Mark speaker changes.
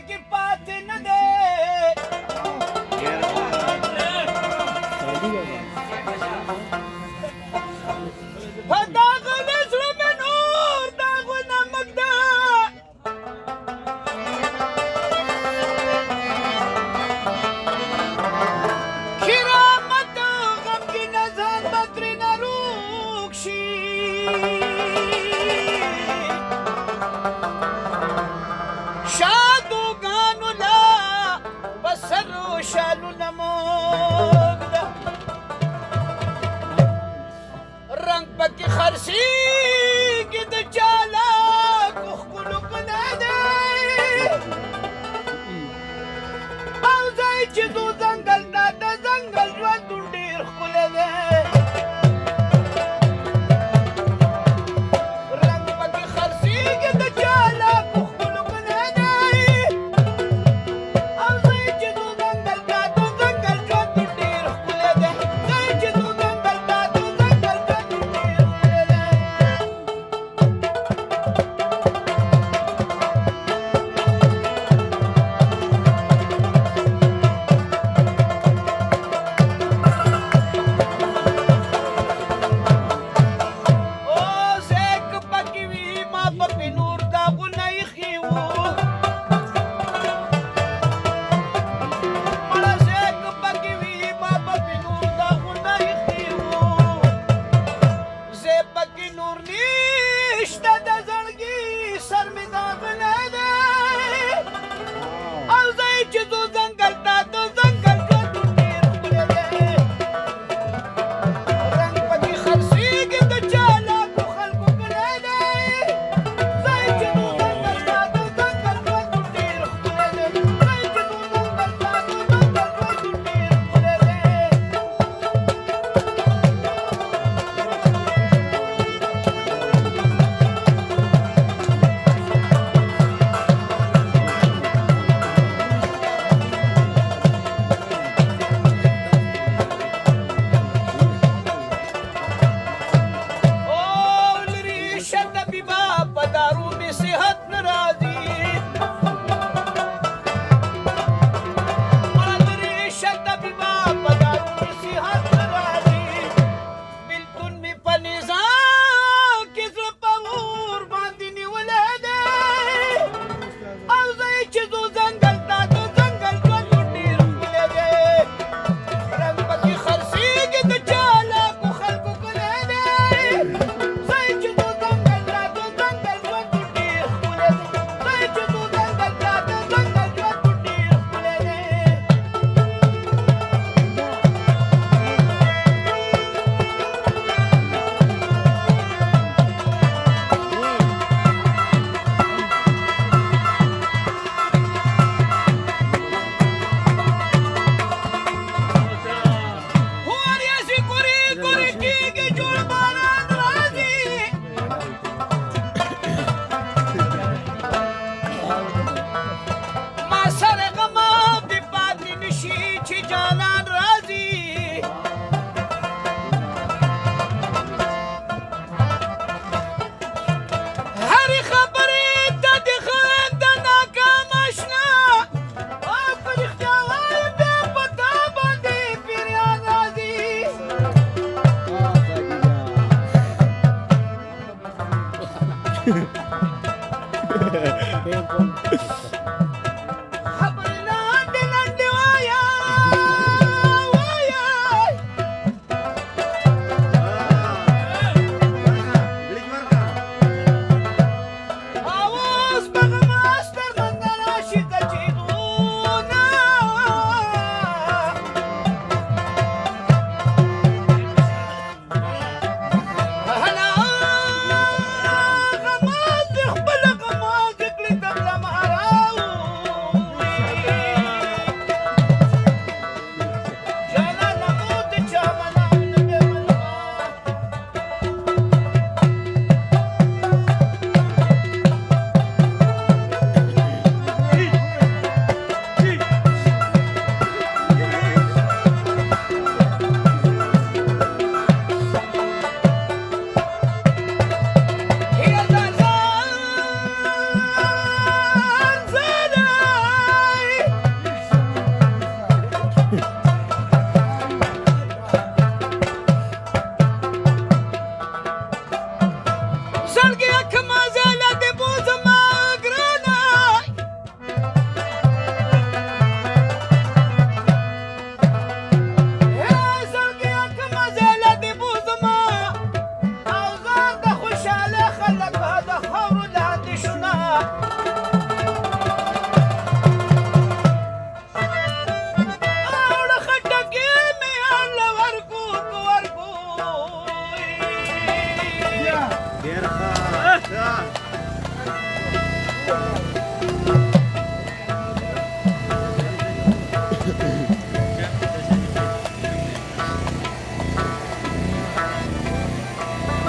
Speaker 1: کې پاتې نه دی په داغه د زړه مې نور داغو نمک ده کرامت غمګینه ځان به ترېنه روغ شي شادوګانو لا په سرو شالونه موږ ده رنګ پکې خرڅېږي د چالاکو ښکلو په نه دی او ځای چې ځو ځنګل ته د ځنګل ژوندون ډېر ښکلی دی رنګ پکې خرڅېږي د چالاکو ښکلو په نه دی او ځای چې ځو ځنګل ته د ځنګل ژوندون ډېر ښکلی دی ځای چې ځو ځنګل ته د ځنګل ژوندون ډېر ښکلی دی زیک پکې وي ما په نور داغونه ایښي وو مړه زیک پکې وي ما په نور داغونه ایښي وو زه پکې نور نشته د زړګي سر مې داغلی دی او ځای چې ځو ځنګل ته د ځنګل ژوندون ډېر ښکلی دی رنګ پکې خرڅېږي د چالاکو خلکو کلی دی ځای چې ځو ځنګل ته د ځنګل ژوندون ډېر ښکلی دی ځای چې ځو ځنګل ته د ځنګل ژوندون ډېر ښکلی دی او لري شه طبیبه په دارو مې صحت نه راځي مړه لري شه طبیبه په دارو مې صحت نه راځي بېلتون مې په نظام کې زړه په اور باندې نیولی دی او ځای چې ځو ځنګل ته د ځنګل ژوندون ډېر ښکلی دی رنګ پکې خرڅېږي د چالاکو خلکو کلی دی ځای چې ځو ځنګل ته د ځنګل ژوندون ډېر ښکلی دی ځای چې ځو ځنګل ته د ځنګل ژوندون ډېر ښکلی دی وریځې ګورې ګورې کېږي جوړ باران راځي ما سره غمه دې پاتې نشي چې جانان راځي هرې خبرې ته دې خاند د ناکام اشنا او که رښتیا وایم بیا په تا باندې پیریان راځي خبرې لنډې لنډې وایه وایه اوس به غماستر منده راشي که چېدونه هله غماز دې خپله غماز دې کړي ته بله مهراو
Speaker 2: ډېر ښه.